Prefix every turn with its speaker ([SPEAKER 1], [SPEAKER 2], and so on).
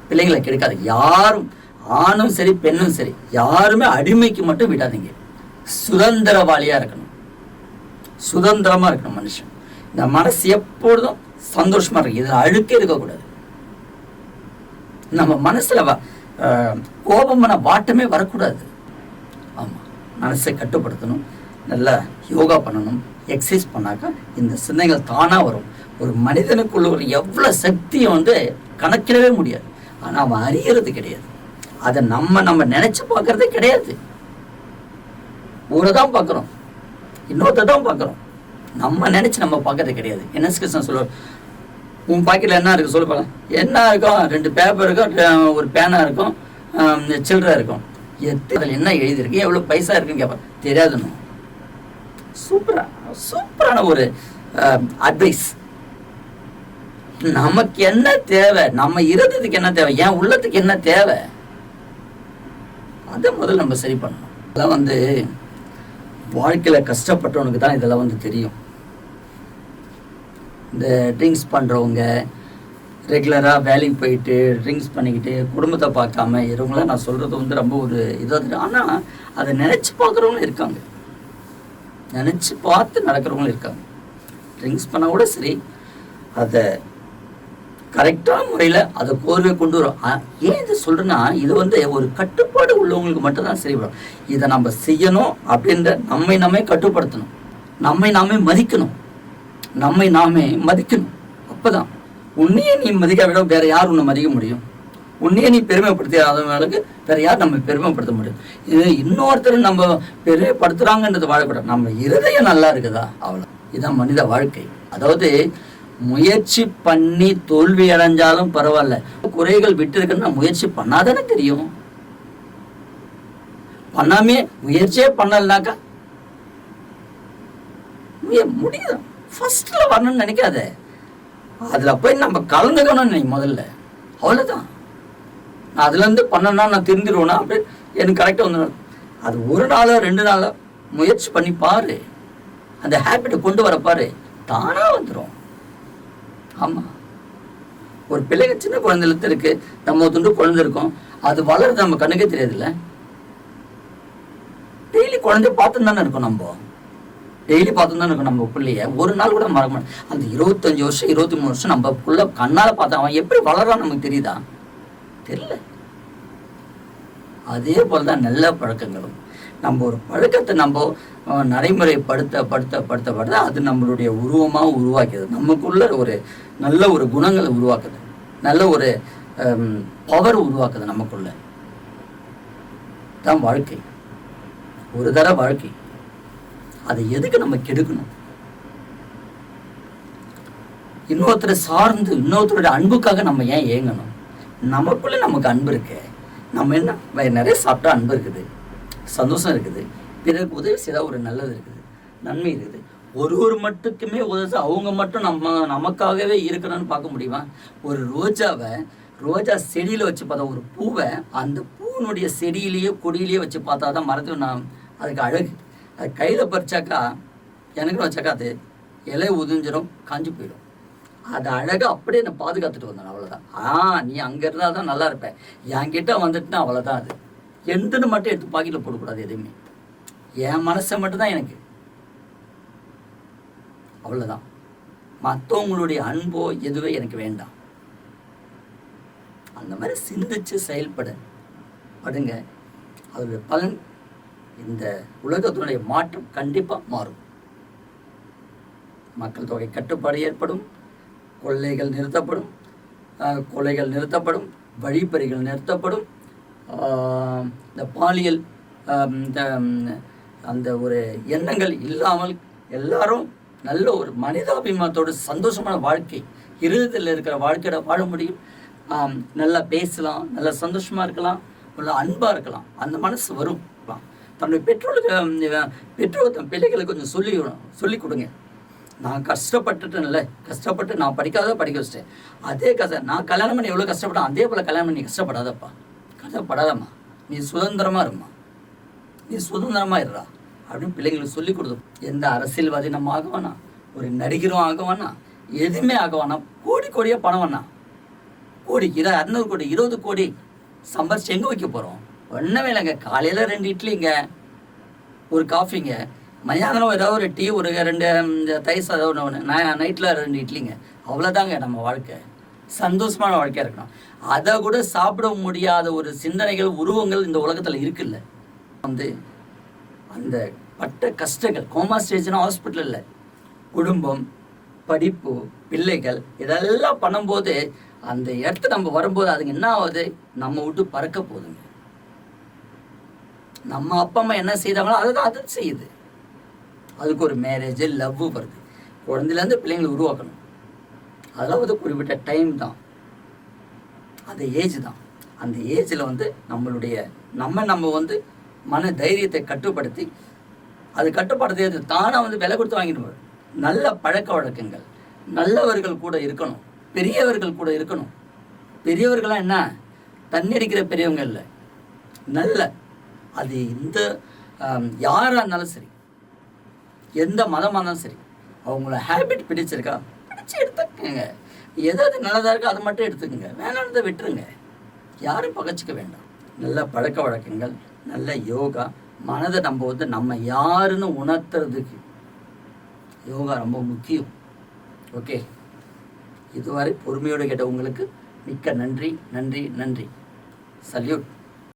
[SPEAKER 1] பிள்ளைங்களை கெடுக்காது. யாரும், ஆணும் சரி பெண்ணும் சரி, யாருமே அடிமைக்கு மட்டும் விடாதீங்க. சுதந்திரவாளியாக இருக்கணும், சுதந்திரமாக இருக்கணும் மனுஷன். இந்த மனசு எப்பொழுதும் சந்தோஷமாக இருக்கு, இதில் அழுக்கே இருக்கக்கூடாது. நம்ம மனசில் கோபமான வாட்டமே வரக்கூடாது. ஆமாம், மனசை கட்டுப்படுத்தணும், நல்லா யோகா பண்ணணும், எக்ஸசைஸ் பண்ணாக்கா இந்த சிந்தனைகள் தானாக வரும். ஒரு மனிதனுக்குள்ள ஒரு எவ்வளோ சக்தியை கணக்கிடவே முடியாது. ஆனால் அவன் அறியறது கிடையாது. அதை நம்ம நினைச்சு பார்க்கறதே கிடையாது. ஊரை தான் பார்க்குறோம், இன்னொருத்த தான் பார்க்குறோம். நம்ம நினைச்சு நம்ம பார்க்கறது கிடையாது. என்எஸ் கிருஷ்ணன் சொல்லுவார், உன் பாக்கெட்டில் என்ன இருக்குது சொல்லு பார்க்கலாம். என்ன இருக்கும்? 2 பேப்பர் இருக்கும், ஒரு பேனா இருக்கும், சில்லறை இருக்கும். அதில் என்ன எழுதியிருக்கு, எவ்வளோ பைசா இருக்குன்னு கேட்பார். தெரியாதுன்னு. சூப்பரான ஒரு அட்வைஸ். நமக்கு என்ன தேவை, நம்ம இருந்ததுக்கு என்ன தேவை, என் உள்ளத்துக்கு என்ன தேவை, அதை முதல்ல நம்ம சரி பண்ணணும். இதெல்லாம் வாழ்க்கையில் கஷ்டப்பட்டவனுக்கு தான் இதெல்லாம் தெரியும். இந்த ட்ரிங்க்ஸ் பண்ணுறவங்க, ரெகுலராக வேலைக்கு போயிட்டு ட்ரிங்க்ஸ் பண்ணிக்கிட்டு குடும்பத்தை பார்க்காம இருவங்களாம் நான் சொல்கிறது ரொம்ப ஒரு இதாக. ஆனால் அதை நினச்சி பார்க்குறவங்களும் இருக்காங்க, நினச்சி பார்த்து நடக்கிறவங்களும் இருக்காங்க. ட்ரிங்க்ஸ் பண்ணால் கூட சரி, அதை கரெக்டான முறையில் அதை கோர்வை கொண்டு வரும். ஏன் இதை சொல்கிறேன்னா, இது ஒரு கட்டுப்பாடு உள்ளவங்களுக்கு மட்டும்தான் சரிபடும். இதை நம்ம செய்யணும் அப்படின்ற நம்மை கட்டுப்படுத்தணும், நம்மை மதிக்கணும், மதிக்கணும். அப்போதான் உன்னையே நீ மதிக்க விட வேற யார் உன்னை மதிக்க முடியும்? உன்னையே நீ பெருமைப்படுத்தாதவங்களுக்கு வேற யார் நம்ம பெருமைப்படுத்த முடியும்? இது இன்னொருத்தர் நம்ம பெருமைப்படுத்துறாங்கன்றது வாழக்கூடாது. நம்ம இருதயம் நல்லா இருக்குதா, அவ்வளோ. இதுதான் மனித வாழ்க்கை. அதாவது முயற்சி பண்ணி தோல்வி அடைஞ்சாலும் பரவாயில்ல, குறைகள் விட்டு இருக்குன்னு முயற்சி பண்ணாதானே தெரியும். பண்ணாமே முயற்சியே பண்ணலனாக்கா முடியுது. ஃபர்ஸ்ட்ல வரணும்னு நினைக்காத, அதுல போய் நம்ம கலந்துக்கணும் நீ முதல்ல, அவ்வளவுதான். நான் அதுல இருந்து பண்ணனா நான் தெரிஞ்சிருவேனா அப்படி எனக்கு கரெக்டா வந்து அது 1 நாளோ 2 நாளோ முயற்சி பண்ணி பாரு, அந்த ஹேபிட்டை கொண்டு வர பாரு, தானா வந்துடும். ஆமா, ஒரு பிள்ளைங்க சின்ன குழந்தைல இருக்கு, நம்ம துண்டு குழந்தை இருக்கும், அது வளருது நம்ம கண்ணுக்கே தெரியாதுல்ல. டெய்லி குழந்தைய பார்த்துன்னு தானே இருக்கும், நம்ம டெய்லி பார்த்துன்னு தானே இருக்கும். நம்ம பிள்ளைய ஒரு நாள் கூட மறக்க மாட்டோம். அந்த 25 வருஷம் 23 வருஷம் நம்ம புள்ள கண்ணால பார்த்தா அவன் எப்படி வளரான்னு நமக்கு தெரியுதா? தெரியல. அதே போலதான் நல்ல பழக்கங்களும். நம்ம ஒரு பழக்கத்தை நம்ம நடைமுறைப்படுத்த அது நம்மளுடைய உருவமாக உருவாக்குது, நமக்குள்ள ஒரு நல்ல ஒரு குணங்களை உருவாக்குது, நல்ல ஒரு பவர் உருவாக்குது நமக்குள்ள. தான் வாழ்க்கை, ஒரு தர வாழ்க்கை. அதை எதுக்கு நம்ம கெடுக்கணும்? இன்னொருத்தரை சார்ந்து இன்னொருத்தருடைய அன்புக்காக நம்ம ஏன் ஏங்கணும்? நமக்குள்ள நமக்கு அன்பு இருக்கு. நம்ம என்ன நிறைய சாப்பிட்டா அன்பு இருக்குது, சந்தோஷம் இருக்குது, பிறருக்கு உதவி செய்தால் ஒரு நல்லது இருக்குது, நன்மை இருக்குது. ஒரு மட்டுக்குமே உதவி அவங்க மட்டும் நமக்காகவே இருக்கணும்னு பார்க்க முடியுமா? ஒரு ரோஜா செடியில் வச்சு பார்த்தா, ஒரு பூவை அந்த பூனுடைய செடியிலேயே கொடியிலேயே வச்சு பார்த்தா தான் மரத்து அதுக்கு அழகு. அது கையில் பறிச்சாக்கா, எனக்குன்னு வச்சாக்கா அது இலை உதிஞ்சிடும், காஞ்சி போயிடும். அது அழகாக அப்படியே நான் பாதுகாத்துட்டு வந்தேன், அவ்வளோதான். நீ அங்கே இருந்தால் தான் நல்லா இருப்பேன், என்கிட்ட வந்துட்டுனா அவ்வளோதான். அது எந்தன்னு மட்டும் எடுத்து பாக்கெட்டில் போடக்கூடாது எதுவுமே. என் மனசை மட்டும்தான் எனக்கு, அவ்வளோதான். மற்றவங்களுடைய அன்போ எதுவே எனக்கு வேண்டாம். அந்த மாதிரி சிந்திச்சு செயல்படுங்க. அதோடைய பலன் இந்த உலகத்தினுடைய மாற்றம் கண்டிப்பாக மாறும். மக்கள் தொகை கட்டுப்பாடு ஏற்படும், கொள்ளைகள் நிறுத்தப்படும், வழிப்பறிகள் நிறுத்தப்படும். இந்த பாலியல் அந்த ஒரு எண்ணங்கள் இல்லாமல் எல்லாரும் நல்ல ஒரு மனிதாபிமானத்தோடு சந்தோஷமான வாழ்க்கை, இருதயத்தில் இருக்கிற வாழ்க்கையோட வாழ முடியும். நல்லா பேசலாம், நல்லா சந்தோஷமாக இருக்கலாம், நல்லா அன்பாக இருக்கலாம். அந்த மனசு வரும். தன்னுடைய பெற்றோர் தன் பிள்ளைகளுக்கு கொஞ்சம் சொல்லி கொடுங்க. நான் கஷ்டப்பட்டு நான் படிக்க வச்சிட்டேன். அதே கதை நான் கல்யாணம் பண்ணி எவ்வளோ கஷ்டப்பட்டேன், அதே போல் கல்யாணம் பண்ணி கஷ்டப்படாதப்பா, கஷ்டப்படாதம்மா, நீ சுதந்திரமாக இருமா, நீ சுதந்திரமாக இருறா அப்படின்னு பிள்ளைங்களுக்கு சொல்லி கொடுத்தோம். எந்த அரசியல்வாதி நம்ம ஆக வேணாம், ஒரு நடிகரும் ஆக வேணாம், எதுவுமே ஆக வேணாம், கோடியாக பணம் வேணாம், கோடி 200 கோடி 20 கோடி சம்பாரிச்சு எங்கே வைக்க போகிறோம்? ஒன்றுமே இல்லைங்க. காலையில் 2 இட்லிங்க, ஒரு காஃபிங்க, மதியானம் ஏதாவது ஒரு டீ, ஒரு 2 இந்த தயிர் சாதம் ஒன்று, நைட்டில் 2 இட்லிங்க. அவ்வளோதாங்க நம்ம வாழ்க்கை. சந்தோஷமான வாழ்க்கையாக இருக்கணும். அதை கூட சாப்பிட முடியாத ஒரு சிந்தனைகள், உருவங்கள் இந்த உலகத்தில் இருக்குல்ல. அந்த பட்ட கஷ்டங்கள், கோமா ஸ்டேஜ்னா ஹாஸ்பிட்டல் இல்லை, குடும்பம், படிப்பு, பிள்ளைகள், இதெல்லாம் பண்ணும்போது அந்த இடத்த நம்ம வரும்போது அதுங்க என்ன ஆகுது? நம்ம விட்டு பறக்க போகுதுங்க. நம்ம அப்பா அம்மா என்ன செய்தாங்களோ அதை தான் அது செய்யுது. அதுக்கு ஒரு மேரேஜ், லவ் வருது. குழந்தையிலேருந்து பிள்ளைங்களை உருவாக்கணும். அதெல்லாம் குறிப்பிட்ட டைம் தான், அது ஏஜ் தான். அந்த ஏஜில் நம்ம மன தைரியத்தை கட்டுப்படுத்தி, அது கட்டுப்படுத்தி தானாக விலை கொடுத்து வாங்கிட்டு நல்ல பழக்க வழக்கங்கள், நல்லவர்கள் கூட இருக்கணும், பெரியவர்கள் கூட இருக்கணும். பெரியவர்கள்லாம் என்ன, தண்ணி அடிக்கிற பெரியவங்க இல்லை, நல்ல அது யாராக இருந்தாலும் சரி, எந்த மதமாக இருந்தாலும் சரி, அவங்கள ஹேபிட் பிடிச்சிருக்கா பிடிச்சி எடுத்துக்கங்க. எதாவது நல்லதாக இருக்கோ அதை மட்டும் எடுத்துக்கோங்க, வேணான்றதை விட்டுருங்க. யாரும் பகச்சிக்க வேண்டாம். நல்ல பழக்க வழக்கங்கள், நல்ல யோகா, மனதை நம்ம யாருன்னு உணர்த்துறதுக்கு யோகா ரொம்ப முக்கியம். ஓகே, இதுவரை பொறுமையோடு கேட்ட உங்களுக்கு மிக்க நன்றி. சல்யூட்.